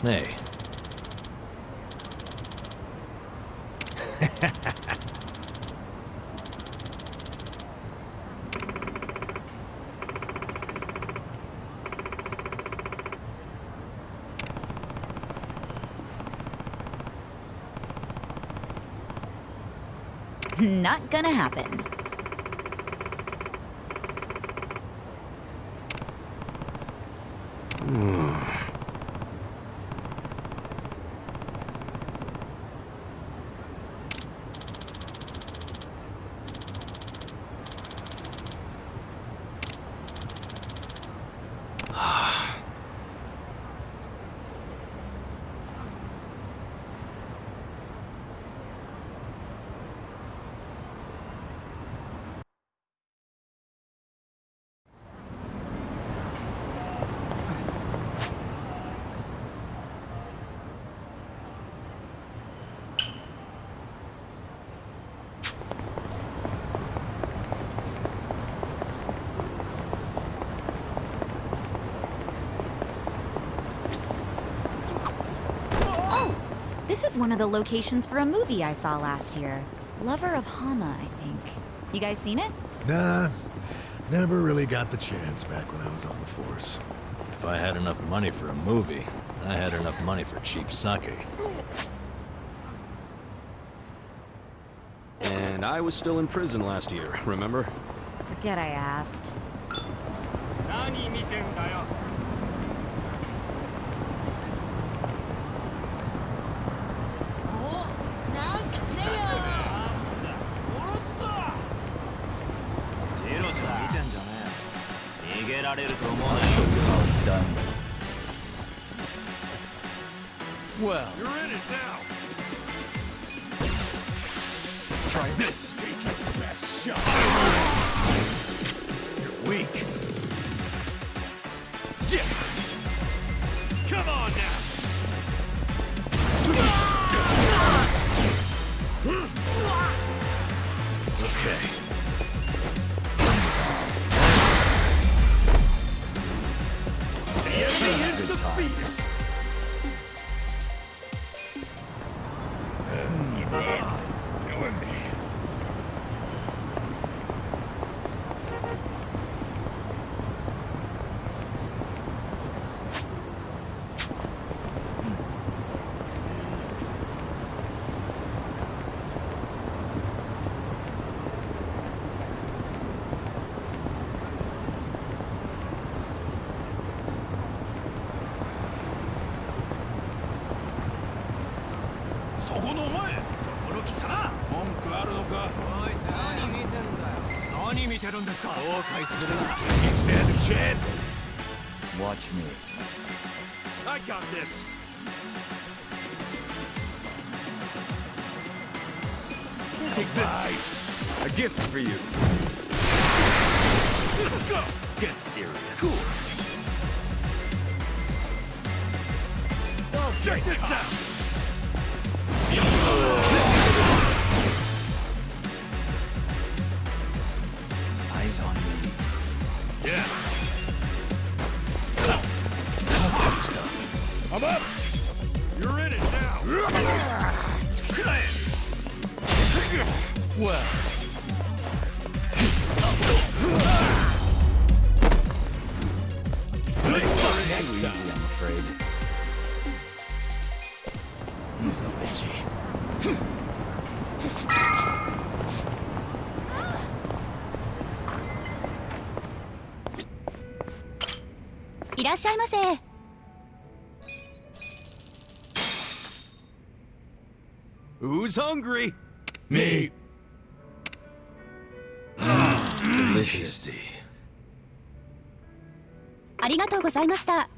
Hey. Not gonna happen. This is one of the locations for a movie I saw last year. Lover of Hama, I think. You guys seen it? Nah, never really got the chance back when I was on the force. If I had enough money for a movie, I had enough money for cheap sake. And I was still in prison last year, remember? Forget I asked. Oh, it's done. Well, You're in it now! try this. Take your best shot! You're weak. Yeah! Come on now! Okay. The enemy is defeated! He's killing me. You stand a chance? Watch me. I got this! Take this. A gift for you. Let's go. Get serious. Cool. Check this out! Eyes on me. Yeah. I'm up. You're in it now! Well. Too easy, I'm afraid. So itchy. いらっしゃいませ。Who's hungry? Me. Delicious. ありがとうございました。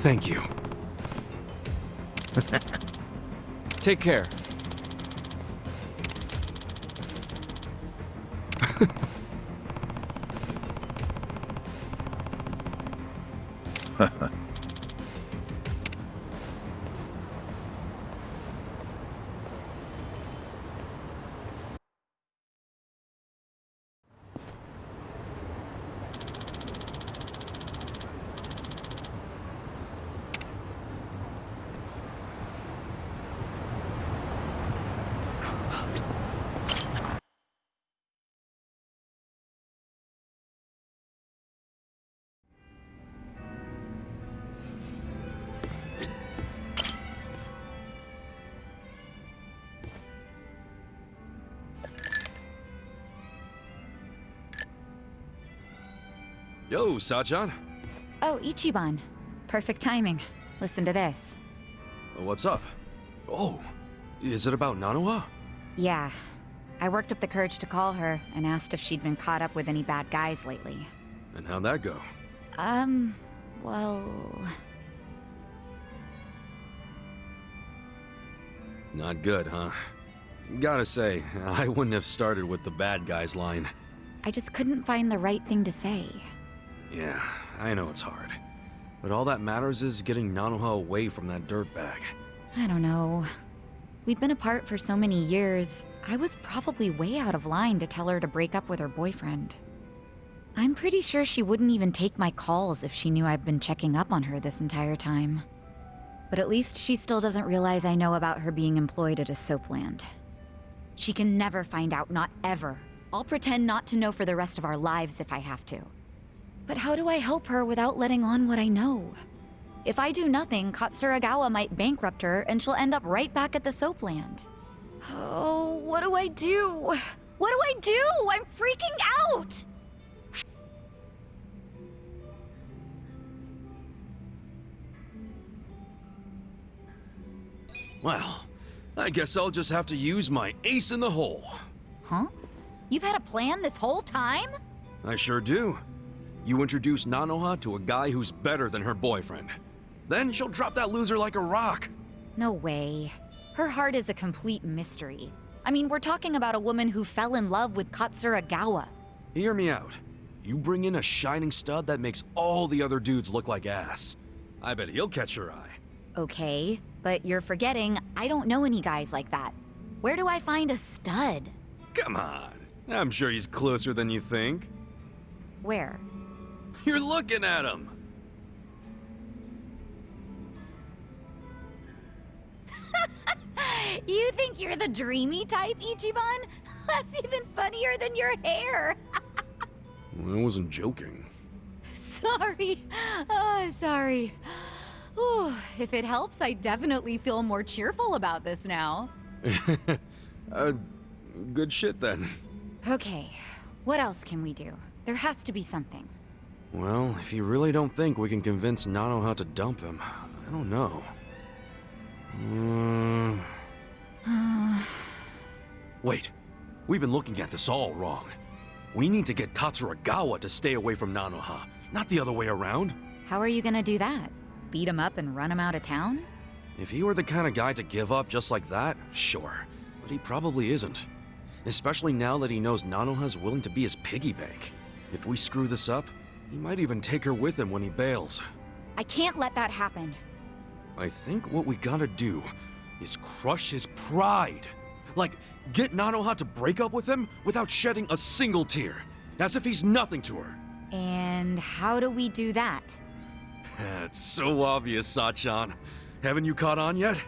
Thank you. Take care. Yo, Sajan. Oh, Ichiban. Perfect timing. Listen to this. What's up? Oh, is it about Nanoha? Yeah. I worked up the courage to call her and asked if she'd been caught up with any bad guys lately. And how'd that go? Well... Not good, huh? Gotta say, I wouldn't have started with the bad guys line. I just couldn't find the right thing to say. Yeah, I know it's hard. But all that matters is getting Nanoha away from that dirtbag. I don't know. We'd been apart for so many years, I was probably way out of line to tell her to break up with her boyfriend. I'm pretty sure she wouldn't even take my calls if she knew I've been checking up on her this entire time. But at least she still doesn't realize I know about her being employed at a soapland. She can never find out, not ever. I'll pretend not to know for the rest of our lives if I have to. But how do I help her without letting on what I know? If I do nothing, Katsuragawa might bankrupt her and she'll end up right back at the soapland. Oh, what do I do? What do I do? I'm freaking out! Well, I guess I'll just have to use my ace in the hole. Huh? You've had a plan this whole time? I sure do. You introduce Nanoha to a guy who's better than her boyfriend. Then she'll drop that loser like a rock. No way. Her heart is a complete mystery. I mean, we're talking about a woman who fell in love with Katsuragawa. Hear me out. You bring in a shining stud that makes all the other dudes look like ass. I bet he'll catch her eye. Okay, but you're forgetting I don't know any guys like that. Where do I find a stud? Come on. I'm sure he's closer than you think. Where? You're looking at him. You think you're the dreamy type, Ichiban? That's even funnier than your hair. I wasn't joking. Sorry. Sorry. Whew, if it helps, I definitely feel more cheerful about this now. Good shit then. Okay, what else can we do? There has to be something. Well, if you really don't think we can convince Nanoha to dump him, I don't know. Wait, we've been looking at this all wrong. We need to get Katsuragawa to stay away from Nanoha, not the other way around. How are you gonna do that? Beat him up and run him out of town? If he were the kind of guy to give up just like that, sure. But he probably isn't. Especially now that he knows Nanoha's willing to be his piggy bank. If we screw this up, he might even take her with him when he bails. I can't let that happen. I think what we gotta do is crush his pride. Like, get Nanoha to break up with him without shedding a single tear, as if he's nothing to her. And how do we do that? It's so obvious, Sachan. Haven't you caught on yet?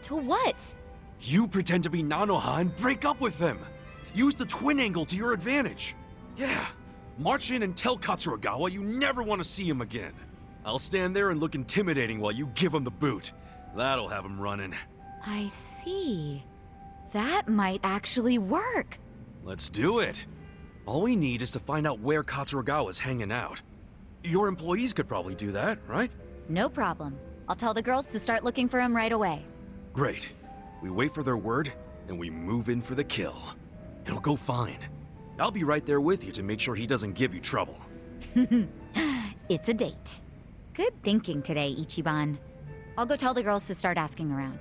To what? You pretend to be Nanoha and break up with him. Use the twin angle to your advantage. Yeah, march in and tell Katsuragawa you never want to see him again. I'll stand there and look intimidating while you give him the boot. That'll have him running. I see. That might actually work. Let's do it. All we need is to find out where Katsuragawa's hanging out. Your employees could probably do that, right? No problem. I'll tell the girls to start looking for him right away. Great. We wait for their word, and we move in for the kill. It'll go fine. I'll be right there with you to make sure he doesn't give you trouble. It's a date. Good thinking today, Ichiban. I'll go tell the girls to start asking around.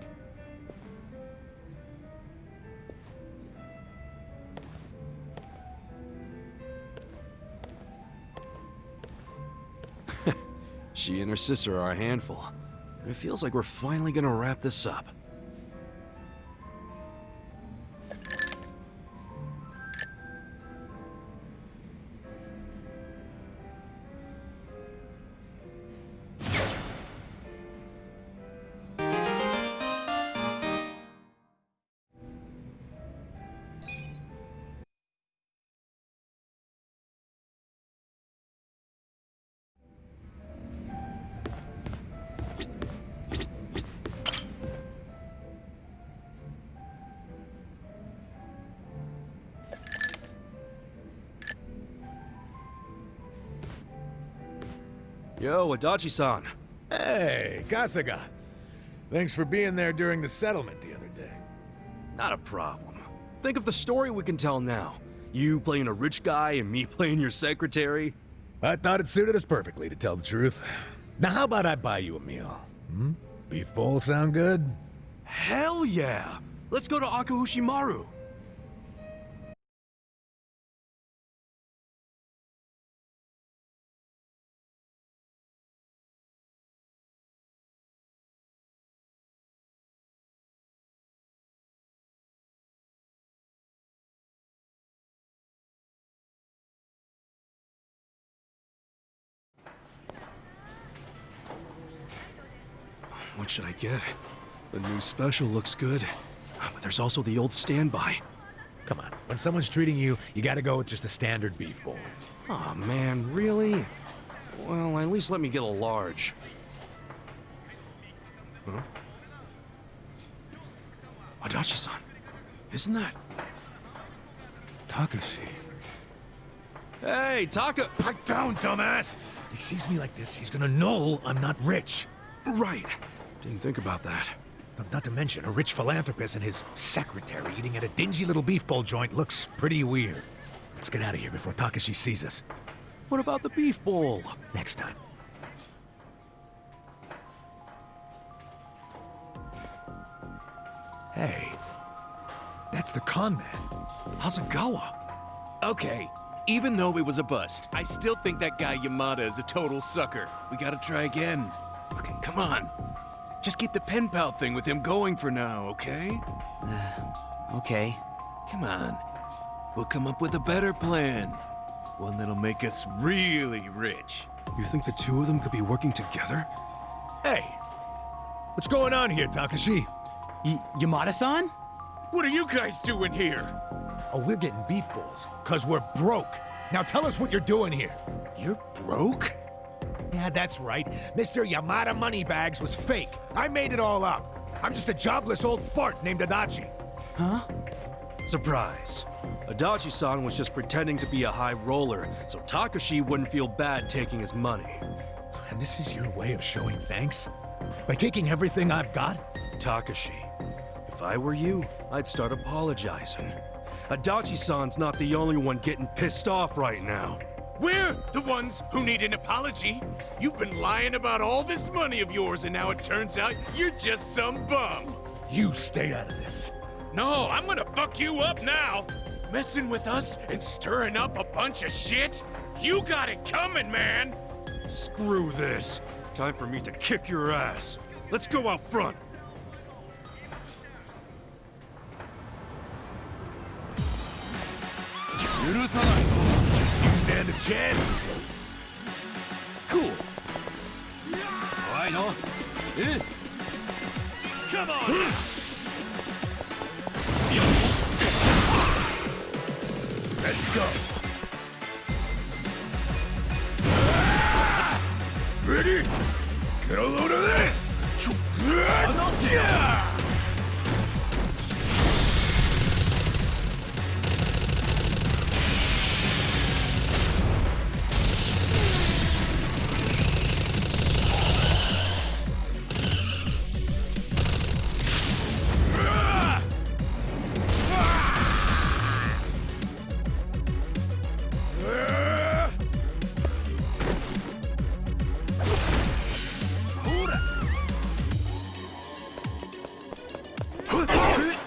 She and her sister are a handful. And it feels like we're finally gonna wrap this up. Yo, Adachi-san. Hey, Kasuga. Thanks for being there during the settlement the other day. Not a problem. Think of the story we can tell now. You playing a rich guy and me playing your secretary. I thought it suited us perfectly, to tell the truth. Now, how about I buy you a meal? Hmm? Beef bowl sound good? Hell yeah! Let's go to Akuhushimaru. What should I get? The new special looks good, but there's also the old standby. Come on, when someone's treating you, you gotta go with just a standard beef bowl. Aw, man, really? Well, at least let me get a large. Huh? Adachi-san, isn't that Takashi? Hey, Taka! Pipe down, dumbass! He sees me like this, he's gonna know I'm not rich. Right. Didn't think about that. Not to mention, a rich philanthropist and his secretary eating at a dingy little beef bowl joint looks pretty weird. Let's get out of here before Takashi sees us. What about the beef bowl? Next time. Hey, that's the con man. Hasegawa. Okay, even though it was a bust, I still think that guy Yamada is a total sucker. We gotta try again. Okay, come on. Just keep the pen pal thing with him going for now, okay? Okay. Come on. We'll come up with a better plan. One that'll make us really rich. You think the two of them could be working together? Hey, what's going on here, Takashi? Yamada-san? What are you guys doing here? Oh, we're getting beef bowls, cause we're broke. Now tell us what you're doing here. You're broke? Yeah, that's right. Mr. Yamada Moneybags was fake. I made it all up. I'm just a jobless old fart named Adachi. Huh? Surprise. Adachi-san was just pretending to be a high roller, so Takashi wouldn't feel bad taking his money. And this is your way of showing thanks? By taking everything I've got? Takashi, if I were you, I'd start apologizing. Adachi-san's not the only one getting pissed off right now. We're the ones who need an apology. You've been lying about all this money of yours, and now it turns out you're just some bum. You stay out of this. No, I'm gonna fuck you up now. Messing with us and stirring up a bunch of shit? You got it coming, man. Screw this. Time for me to kick your ass. Let's go out front. You stand a chance? Cool. Come on! Let's go. Ready? Get a load of this! Yeah!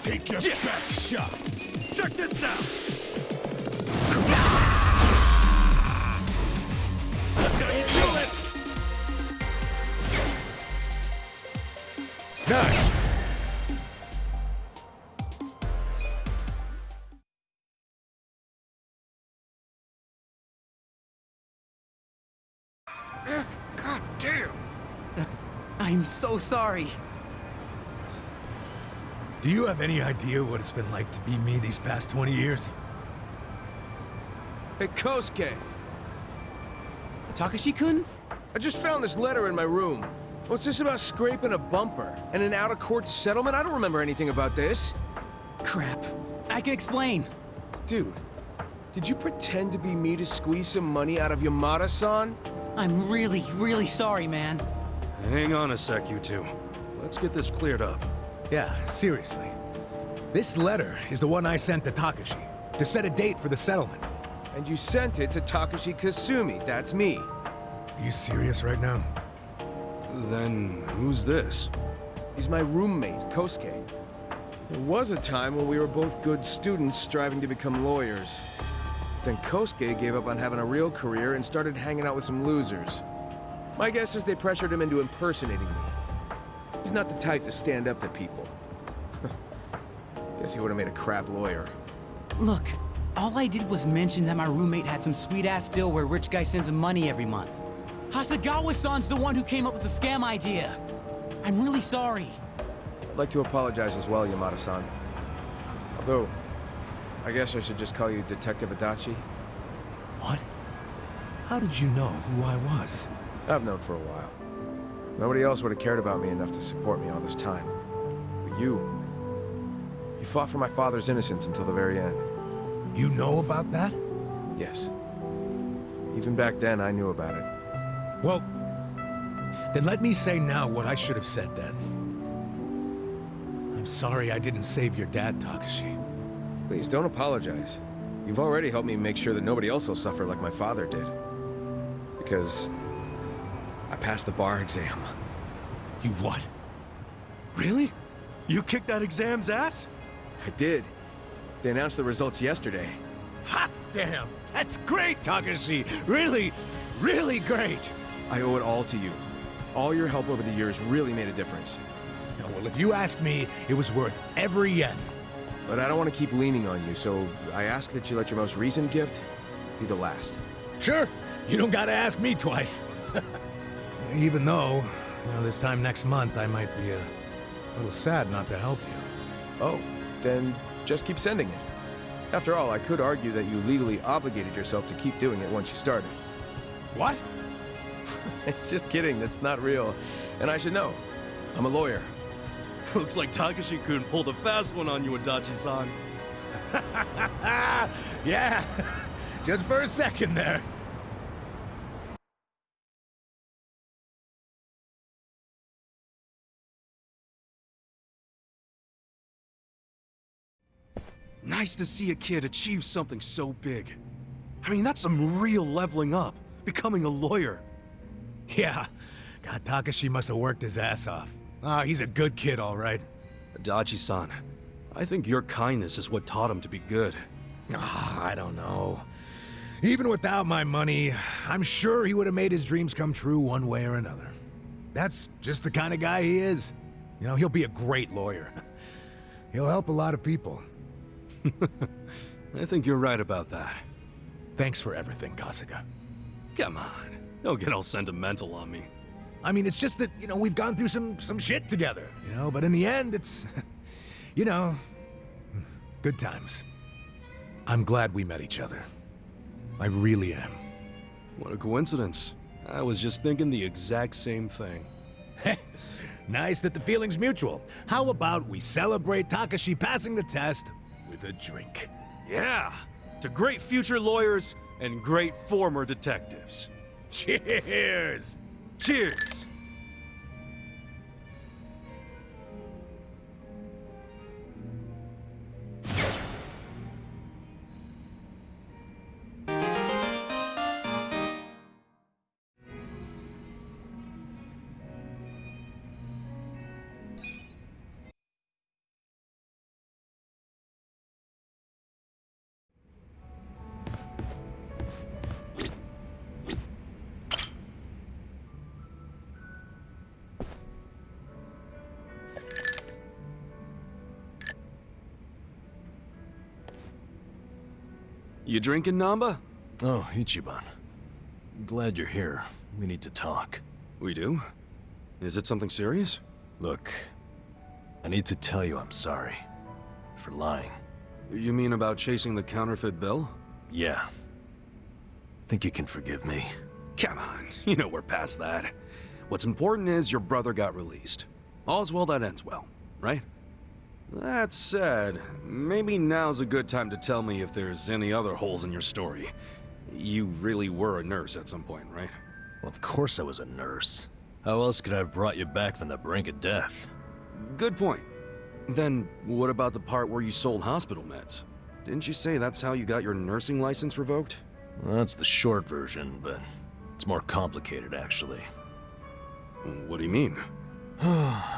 Take your best shot. Check this out! That's how you do it! Nice. God damn! I'm so sorry. Do you have any idea what it's been like to be me these past 20 years? Hey, Kosuke. Takashi-kun? I just found this letter in my room. What's this about scraping a bumper and an out-of-court settlement? I don't remember anything about this. Crap. I can explain. Dude, did you pretend to be me to squeeze some money out of Yamada-san? I'm really, really sorry, man. Hang on a sec, you two. Let's get this cleared up. Yeah, seriously. This letter is the one I sent to Takashi to set a date for the settlement. And you sent it to Takashi Kasumi, that's me. Are you serious right now? Then who's this? He's my roommate, Kosuke. There was a time when we were both good students striving to become lawyers. Then Kosuke gave up on having a real career and started hanging out with some losers. My guess is they pressured him into impersonating me. He's not the type to stand up to people. Guess he would have made a crap lawyer. Look, all I did was mention that my roommate had some sweet-ass deal where rich guy sends him money every month. Hasegawa-san's the one who came up with the scam idea. I'm really sorry. I'd like to apologize as well, Yamada-san. Although, I guess I should just call you Detective Adachi. What? How did you know who I was? I've known for a while. Nobody else would have cared about me enough to support me all this time. But you fought for my father's innocence until the very end. You know about that? Yes. Even back then, I knew about it. Well, then let me say now what I should have said then. I'm sorry I didn't save your dad, Takashi. Please, don't apologize. You've already helped me make sure that nobody else will suffer like my father did. Because I passed the bar exam. You what? Really? You kicked that exam's ass? I did. They announced the results yesterday. Hot damn! That's great, Takashi! Really, really great! I owe it all to you. All your help over the years really made a difference. Well, if you ask me, it was worth every yen. But I don't want to keep leaning on you, so I ask that you let your most recent gift be the last. Sure, you don't gotta ask me twice. Even though, this time next month I might be a little sad not to help you. Oh, then just keep sending it. After all, I could argue that you legally obligated yourself to keep doing it once you started. What? It's just kidding, that's not real. And I should know. I'm a lawyer. Looks like Takashi-kun pulled a fast one on you, Adachi-san. Yeah, just for a second there. Nice to see a kid achieve something so big. I mean, that's some real leveling up, becoming a lawyer. Yeah, God, Takashi must have worked his ass off. Ah, he's a good kid, all right. Adachi-san, I think your kindness is what taught him to be good. I don't know. Even without my money, I'm sure he would have made his dreams come true one way or another. That's just the kind of guy he is. He'll be a great lawyer. He'll help a lot of people. I think you're right about that. Thanks for everything, Kasuga. Come on, don't get all sentimental on me. I mean, it's just that, we've gone through some shit together, but in the end, it's, good times. I'm glad we met each other. I really am. What a coincidence. I was just thinking the exact same thing. Nice that the feeling's mutual. How about we celebrate Takashi passing the test with a drink? Yeah, to great future lawyers and great former detectives. Cheers! Cheers! You drinking, Namba? Oh, Ichiban. I'm glad you're here. We need to talk. We do? Is it something serious? Look, I need to tell you I'm sorry. For lying. You mean about chasing the counterfeit bill? Yeah. Think you can forgive me? Come on, you know we're past that. What's important is your brother got released. All's well that ends well, right? That said, maybe now's a good time to tell me if there's any other holes in your story. You really were a nurse at some point, right? Well, of course I was a nurse. How else could I have brought you back from the brink of death? Good point. Then, what about the part where you sold hospital meds? Didn't you say that's how you got your nursing license revoked? Well, that's the short version, but it's more complicated, actually. What do you mean?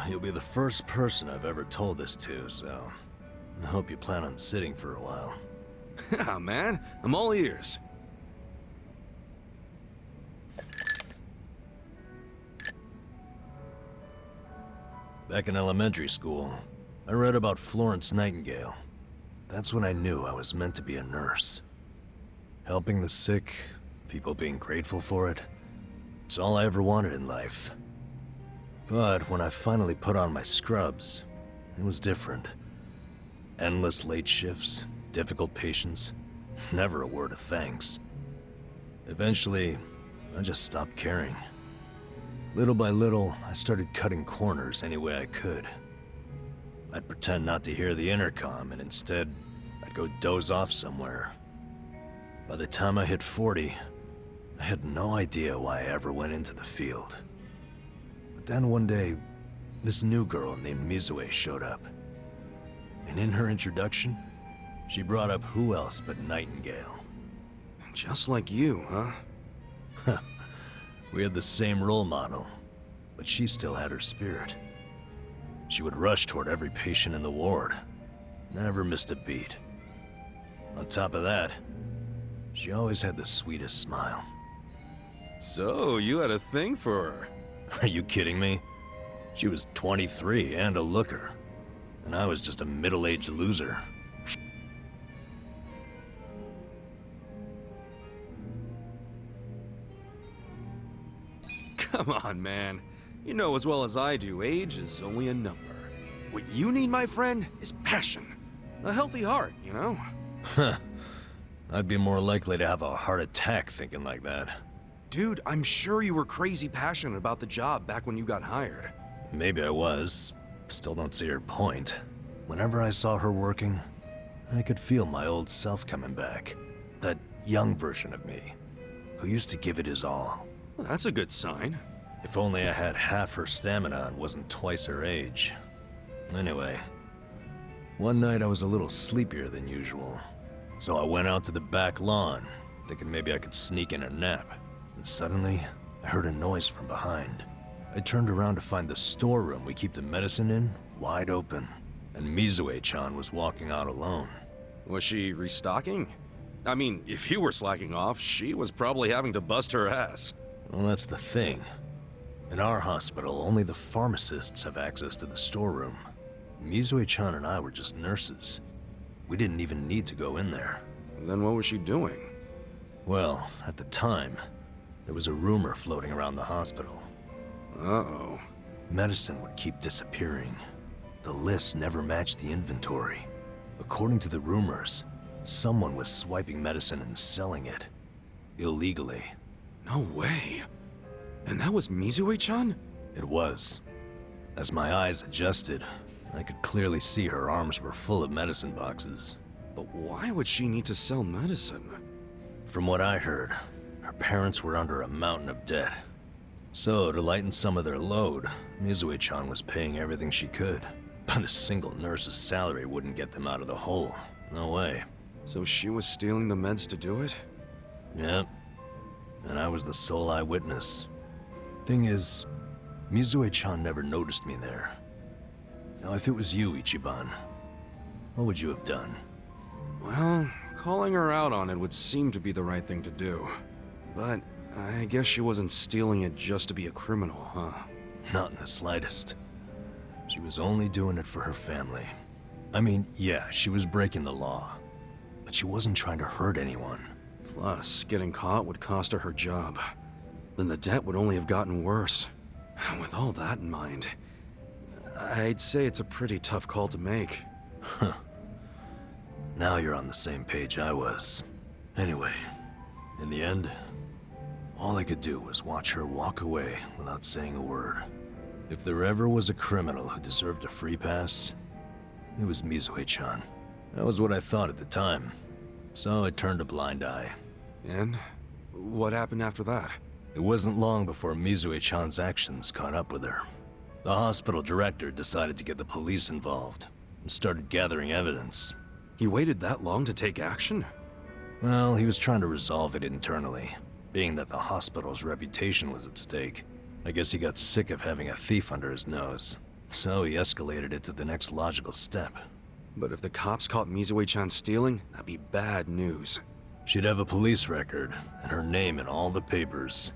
You'll be the first person I've ever told this to, so I hope you plan on sitting for a while. Yeah, man, I'm all ears. Back in elementary school, I read about Florence Nightingale. That's when I knew I was meant to be a nurse. Helping the sick, people being grateful for it, it's all I ever wanted in life. But when I finally put on my scrubs, it was different. Endless late shifts, difficult patients, never a word of thanks. Eventually, I just stopped caring. Little by little, I started cutting corners any way I could. I'd pretend not to hear the intercom, and instead, I'd go doze off somewhere. By the time I hit 40, I had no idea why I ever went into the field. But then one day, this new girl named Mizue showed up. And in her introduction, she brought up who else but Nightingale. Just like you, huh? We had the same role model, but she still had her spirit. She would rush toward every patient in the ward, never missed a beat. On top of that, she always had the sweetest smile. So, you had a thing for her. Are you kidding me? She was 23 and a looker, and I was just a middle-aged loser. Come on, man. You know as well as I do, age is only a number. What you need, my friend, is passion. A healthy heart, you know? Huh. I'd be more likely to have a heart attack thinking like that. Dude, I'm sure you were crazy passionate about the job back when you got hired. Maybe I was. Still don't see her point. Whenever I saw her working, I could feel my old self coming back. That young version of me, who used to give it his all. Well, that's a good sign. If only I had half her stamina and wasn't twice her age. Anyway, one night I was a little sleepier than usual. So I went out to the back lawn, thinking maybe I could sneak in a nap. And suddenly, I heard a noise from behind. I turned around to find the storeroom we keep the medicine in wide open, and Mizue-chan was walking out alone. Was she restocking? I mean, if you were slacking off, she was probably having to bust her ass. Well, that's the thing. In our hospital, only the pharmacists have access to the storeroom. Mizue-chan and I were just nurses. We didn't even need to go in there. Then what was she doing? Well, at the time, there was a rumor floating around the hospital. Uh-oh. Medicine would keep disappearing. The list never matched the inventory. According to the rumors, someone was swiping medicine and selling it. Illegally. No way. And that was Mizue-chan? It was. As my eyes adjusted, I could clearly see her arms were full of medicine boxes. But why would she need to sell medicine? From what I heard, her parents were under a mountain of debt. So, to lighten some of their load, Mizue-chan was paying everything she could. But a single nurse's salary wouldn't get them out of the hole. No way. So she was stealing the meds to do it? Yep. And I was the sole eyewitness. Thing is, Mizue-chan never noticed me there. Now, if it was you, Ichiban, what would you have done? Well, calling her out on it would seem to be the right thing to do. But I guess she wasn't stealing it just to be a criminal, huh? Not in the slightest. She was only doing it for her family. I mean, yeah, she was breaking the law. But she wasn't trying to hurt anyone. Plus, getting caught would cost her her job. Then the debt would only have gotten worse. With all that in mind, I'd say it's a pretty tough call to make. Huh. Now you're on the same page I was. Anyway, in the end, all I could do was watch her walk away without saying a word. If there ever was a criminal who deserved a free pass, it was Mizue-chan. That was what I thought at the time. So I turned a blind eye. And what happened after that? It wasn't long before Mizue-chan's actions caught up with her. The hospital director decided to get the police involved and started gathering evidence. He waited that long to take action? Well, he was trying to resolve it internally, being that the hospital's reputation was at stake. I guess he got sick of having a thief under his nose, so he escalated it to the next logical step. But if the cops caught Mizue-chan stealing, that'd be bad news. She'd have a police record, and her name in all the papers.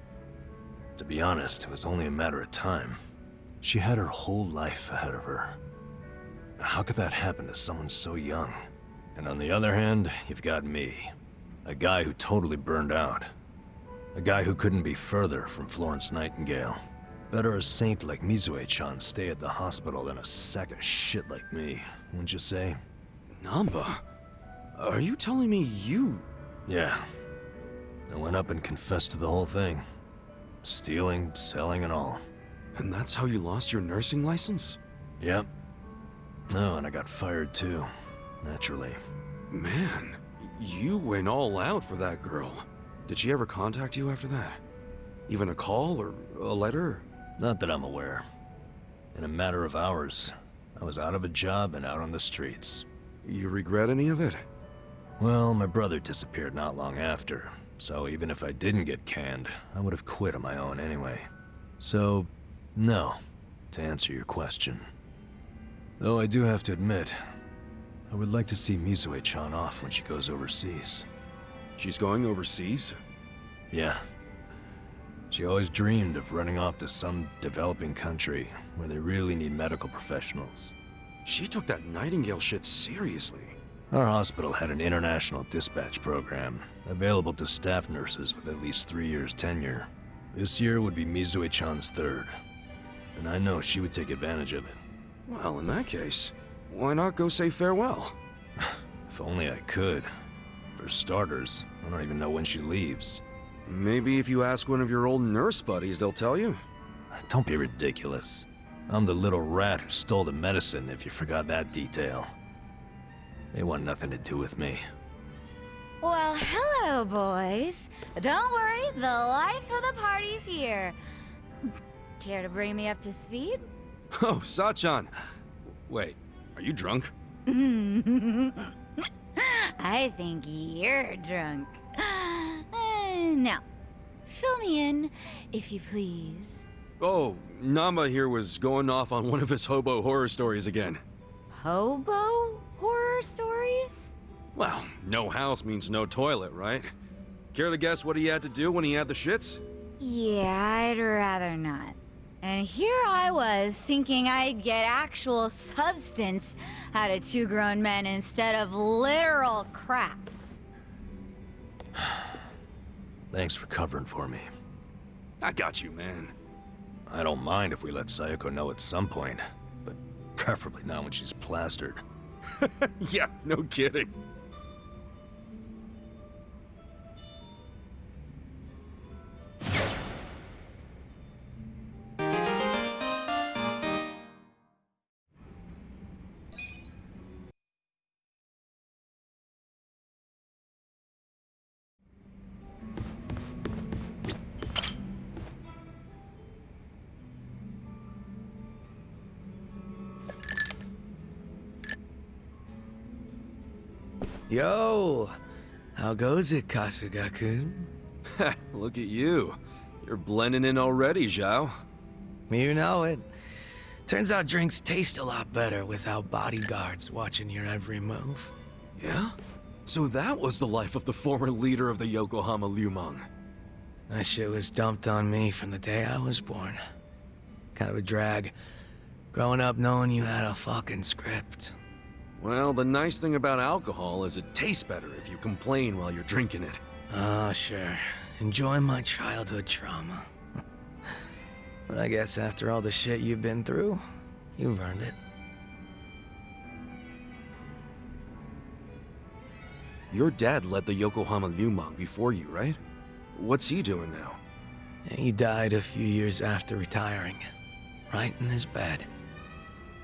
To be honest, it was only a matter of time. She had her whole life ahead of her. How could that happen to someone so young? And on the other hand, you've got me. A guy who totally burned out. A guy who couldn't be further from Florence Nightingale. Better a saint like Mizue-chan stay at the hospital than a sack of shit like me, wouldn't you say? Namba, are you telling me you... Yeah. I went up and confessed to the whole thing. Stealing, selling, and all. And that's how you lost your nursing license? Yep. No, and I got fired too. Naturally. Man, you went all out for that girl. Did she ever contact you after that? Even a call or a letter? Not that I'm aware. In a matter of hours, I was out of a job and out on the streets. You regret any of it? Well, my brother disappeared not long after, so even if I didn't get canned, I would have quit on my own anyway. So, no, to answer your question. Though I do have to admit, I would like to see Mizue-chan off when she goes overseas. She's going overseas? Yeah. She always dreamed of running off to some developing country where they really need medical professionals. She took that Nightingale shit seriously. Our hospital had an international dispatch program, available to staff nurses with at least 3 years tenure. This year would be Mizue-chan's third, and I know she would take advantage of it. Well, in that case, why not go say farewell? If only I could. For starters, I don't even know when she leaves. Maybe if you ask one of your old nurse buddies, they'll tell you. Don't be ridiculous. I'm the little rat who stole the medicine, if you forgot that detail. They want nothing to do with me. Well, hello, boys. Don't worry, the life of the party's here. Care to bring me up to speed? Oh, Sachan. Wait, are you drunk? I think you're drunk. Now, fill me in, if you please. Oh, Namba here was going off on one of his hobo horror stories again. Hobo horror stories? Well, no house means no toilet, right? Care to guess what he had to do when he had the shits? Yeah, I'd rather not. And here I was thinking I'd get actual substance out of two grown men instead of literal crap. Thanks for covering for me. I got you, man. I don't mind if we let Sayoko know at some point, but preferably not when she's plastered. Yeah, no kidding. Yo, how goes it, Kasuga-kun? Look at you. You're blending in already, Zhao. You know it. Turns out drinks taste a lot better without bodyguards watching your every move. Yeah? So that was the life of the former leader of the Yokohama Lumang. That shit was dumped on me from the day I was born. Kind of a drag. Growing up knowing you had a fucking script. Well, the nice thing about alcohol is it tastes better if you complain while you're drinking it. Ah, sure. Enjoy my childhood trauma. But I guess after all the shit you've been through, you've earned it. Your dad led the Yokohama Lumang before you, right? What's he doing now? He died a few years after retiring. Right in his bed.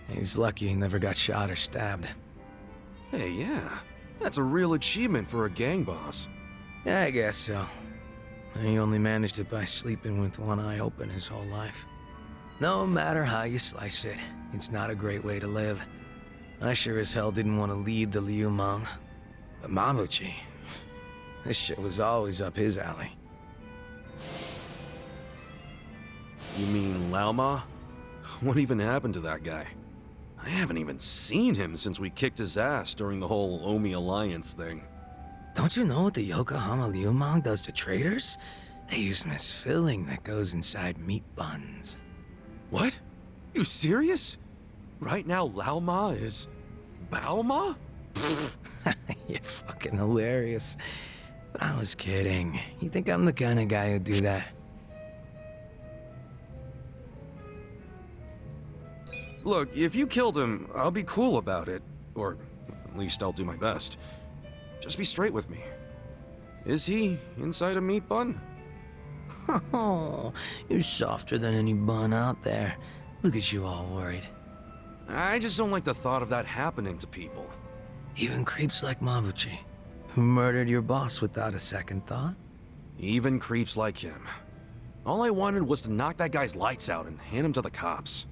He's lucky he never got shot or stabbed. Hey, yeah. That's a real achievement for a gang boss. Yeah, I guess so. He only managed it by sleeping with one eye open his whole life. No matter how you slice it, it's not a great way to live. I sure as hell didn't want to lead the Liumang. But Mabuchi, this shit was always up his alley. You mean Laoma? What even happened to that guy? I haven't even seen him since we kicked his ass during the whole Omi Alliance thing. Don't you know what the Yokohama Liumang does to traders? They use this filling that goes inside meat buns. What? You serious? Right now Laoma is... Baoma? You're fucking hilarious. But I was kidding. You think I'm the kind of guy who'd do that? Look, if you killed him, I'll be cool about it. Or at least I'll do my best. Just be straight with me. Is he inside a meat bun? Oh, you're softer than any bun out there. Look at you all worried. I just don't like the thought of that happening to people. Even creeps like Mabuchi, who murdered your boss without a second thought. Even creeps like him. All I wanted was to knock that guy's lights out and hand him to the cops.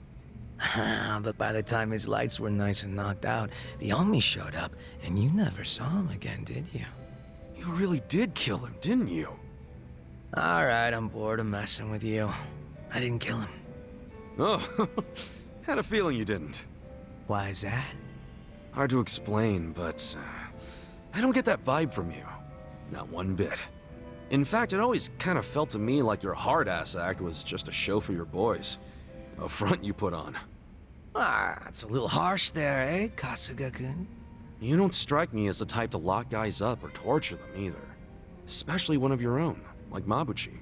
But by the time his lights were nice and knocked out, the Omi showed up, and you never saw him again, did you? You really did kill him, didn't you? Alright, I'm bored of messing with you. I didn't kill him. Oh, had a feeling you didn't. Why is that? Hard to explain, but I don't get that vibe from you. Not one bit. In fact, it always kind of felt to me like your hard-ass act was just a show for your boys. A front you put on. Ah, that's a little harsh there, eh, Kasuga-kun? You don't strike me as the type to lock guys up or torture them either. Especially one of your own, like Mabuchi.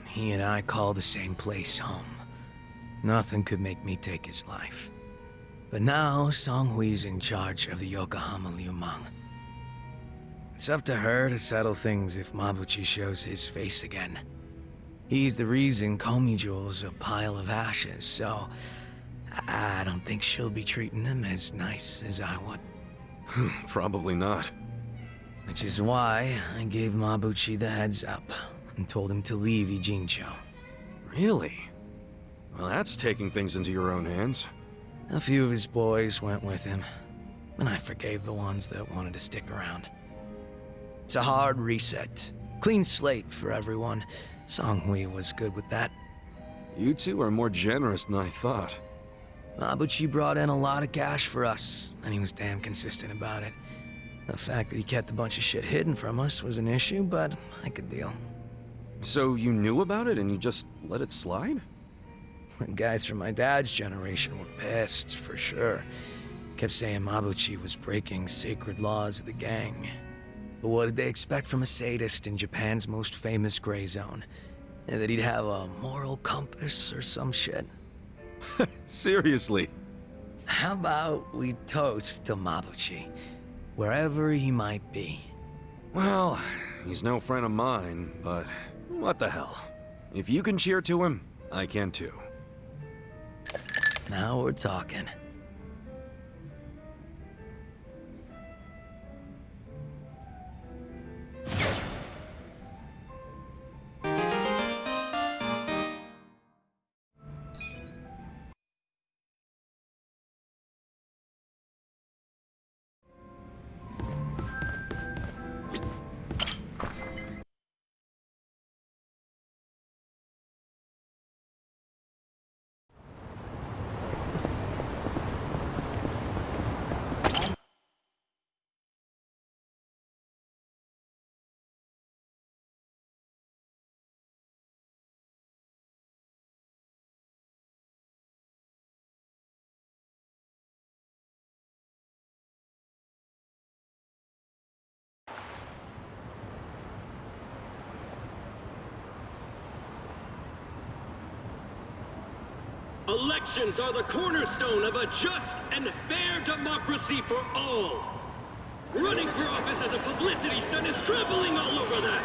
He and I call the same place home. Nothing could make me take his life. But now, Song Hui's in charge of the Yokohama Liumang. It's up to her to settle things if Mabuchi shows his face again. He's the reason Komi Jewel's a pile of ashes, so I don't think she'll be treating him as nice as I would. Probably not. Which is why I gave Mabuchi the heads up and told him to leave Ijincho. Really? Well, that's taking things into your own hands. A few of his boys went with him, and I forgave the ones that wanted to stick around. It's a hard reset. Clean slate for everyone. Song Hui was good with that. You two are more generous than I thought. Mabuchi brought in a lot of cash for us, and he was damn consistent about it. The fact that he kept a bunch of shit hidden from us was an issue, but I could deal. So you knew about it and you just let it slide? The guys from my dad's generation were pissed, for sure. Kept saying Mabuchi was breaking sacred laws of the gang. But what did they expect from a sadist in Japan's most famous gray zone? And that he'd have a moral compass or some shit? Seriously. How about we toast to Mabuchi, wherever he might be? Well, he's no friend of mine, but what the hell. If you can cheer to him, I can too. Now we're talking. Elections are the cornerstone of a just and fair democracy for all. Running for office as a publicity stunt is trampling all over that.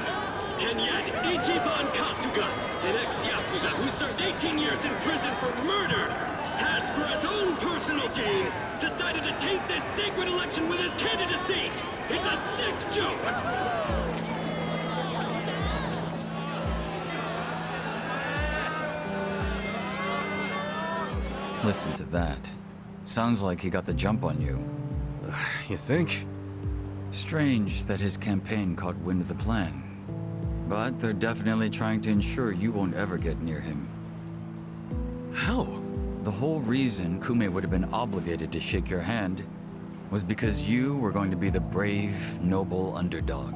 And yet, Ichiban Kasuga, an ex-YAKUZA who served 18 years in prison for murder, has, for his own personal gain, decided to taint this sacred election with his candidacy. It's a sick joke. Listen to that. Sounds like he got the jump on you. You think? Strange that his campaign caught wind of the plan. But they're definitely trying to ensure you won't ever get near him. How? The whole reason Kume would have been obligated to shake your hand was because you were going to be the brave, noble underdog.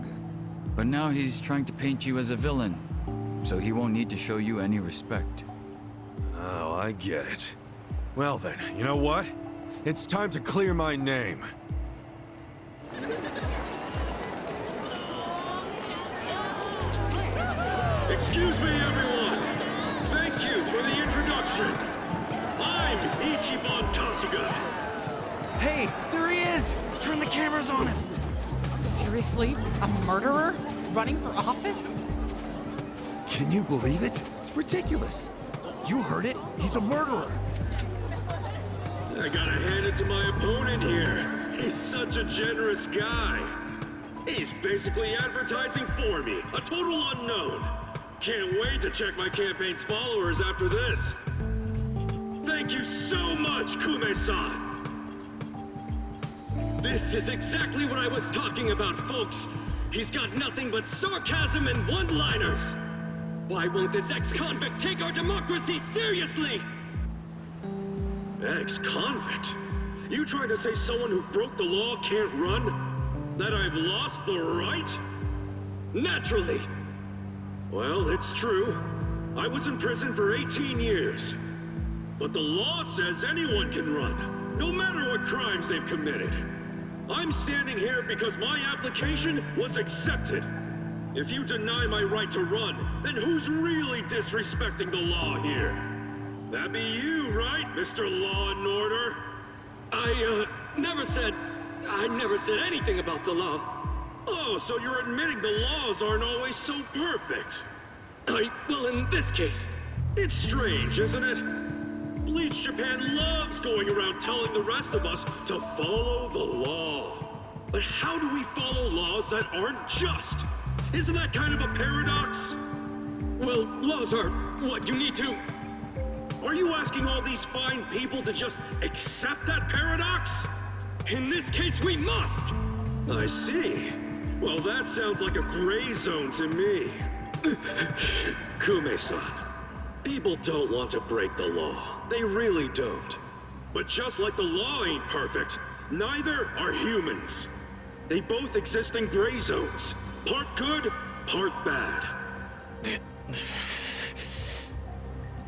But now he's trying to paint you as a villain, so he won't need to show you any respect. Oh, I get it. Well then, you know what? It's time to clear my name. Excuse me, everyone. Thank you for the introduction. I'm Ichiban Kasuga. Hey, there he is! Turn the cameras on him! Seriously? A murderer? Running for office? Can you believe it? It's ridiculous. You heard it. He's a murderer. I gotta hand it to my opponent here. He's such a generous guy. He's basically advertising for me, a total unknown. Can't wait to check my campaign's followers after this. Thank you so much, Kume-san. This is exactly what I was talking about, folks. He's got nothing but sarcasm and one-liners. Why won't this ex-convict take our democracy seriously? Ex-convict? You trying to say someone who broke the law can't run? That I've lost the right? Naturally. Well, it's true. I was in prison for 18 years. But the law says anyone can run, no matter what crimes they've committed. I'm standing here because my application was accepted. If you deny my right to run, then who's really disrespecting the law here? That be you, right, Mr. Law and Order? I never said anything about the law. Oh, so you're admitting the laws aren't always so perfect. Well, in this case, it's strange, isn't it? Bleach Japan loves going around telling the rest of us to follow the law. But how do we follow laws that aren't just? Isn't that kind of a paradox? Well, laws are what you need to... Are you asking all these fine people to just accept that paradox? In this case, we must! I see. Well, that sounds like a gray zone to me. Kume-san, people don't want to break the law. They really don't. But just like the law ain't perfect, neither are humans. They both exist in gray zones. Part good, part bad.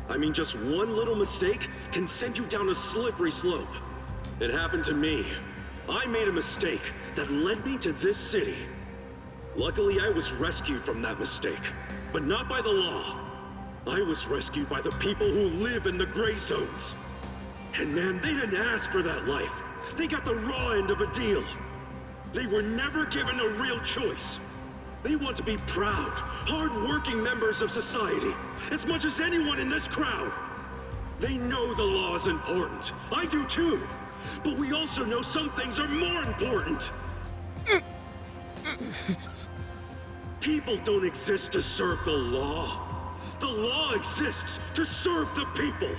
I mean, just one little mistake can send you down a slippery slope. It happened to me. I made a mistake that led me to this city. Luckily, I was rescued from that mistake, but not by the law. I was rescued by the people who live in the gray zones. And man, they didn't ask for that life. They got the raw end of a deal. They were never given a real choice. They want to be proud, hard-working members of society, as much as anyone in this crowd. They know the law is important. I do too. But we also know some things are more important. People don't exist to serve the law. The law exists to serve the people.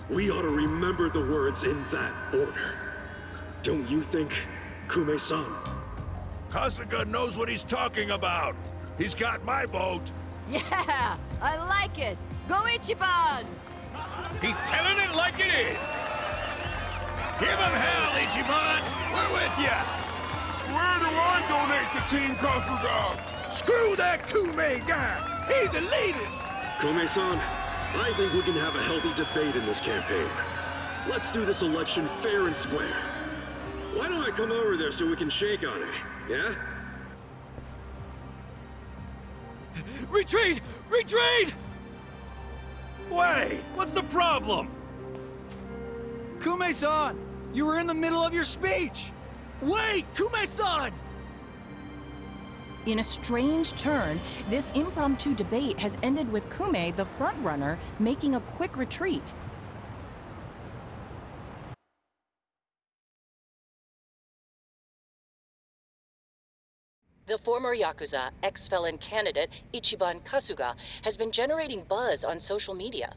We ought to remember the words in that order. Don't you think, Kume-san? Kasuga knows what he's talking about. He's got my vote. Yeah, I like it. Go Ichiban! He's telling it like it is. Give him hell, Ichiban. We're with ya. Where do I donate to Team Kasuga? Screw that Kume guy. He's the elitist. Kume-san, I think we can have a healthy debate in this campaign. Let's do this election fair and square. Why don't I come over there so we can shake on it, yeah? Retreat! Retreat! Wait, what's the problem? Kume-san, you were in the middle of your speech. Wait, Kume-san! In a strange turn, this impromptu debate has ended with Kume, the frontrunner, making a quick retreat. The former YAKUZA, ex-felon candidate Ichiban Kasuga, has been generating buzz on social media.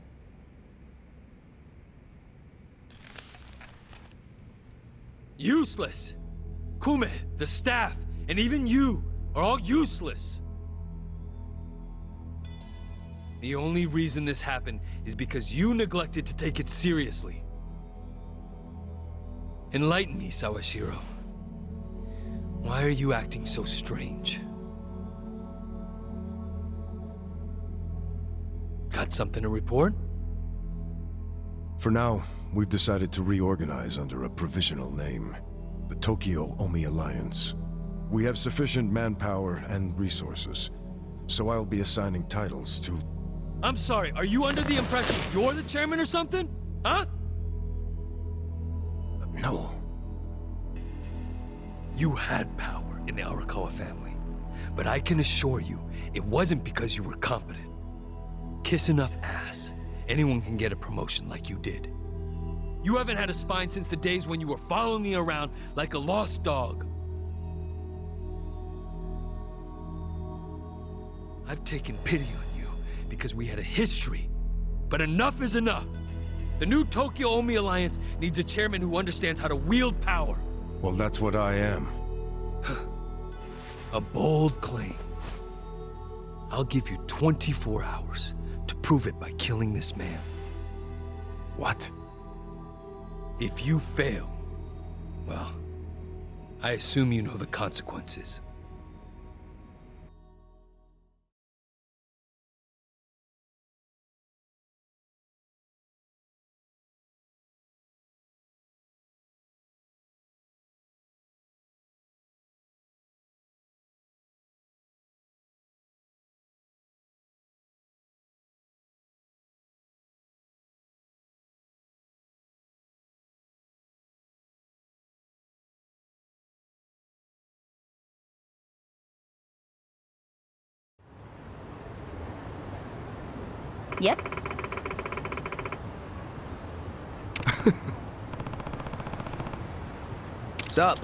Useless! Kume, the staff, and even you are all useless. The only reason this happened is because you neglected to take it seriously. Enlighten me, Sawashiro. Why are you acting so strange? Got something to report? For now, we've decided to reorganize under a provisional name, the Tokyo Omi Alliance. We have sufficient manpower and resources, so I'll be assigning titles to... I'm sorry, are you under the impression you're the chairman or something? Huh? No. You had power in the Arakawa family, but I can assure you, it wasn't because you were competent. Kiss enough ass, anyone can get a promotion like you did. You haven't had a spine since the days when you were following me around like a lost dog. I've taken pity on you because we had a history, but enough is enough. The new Tokyo Omi Alliance needs a chairman who understands how to wield power. Well, that's what I am. A bold claim. I'll give you 24 hours to prove it by killing this man. What? If you fail, well, I assume you know the consequences. Yep. What's up?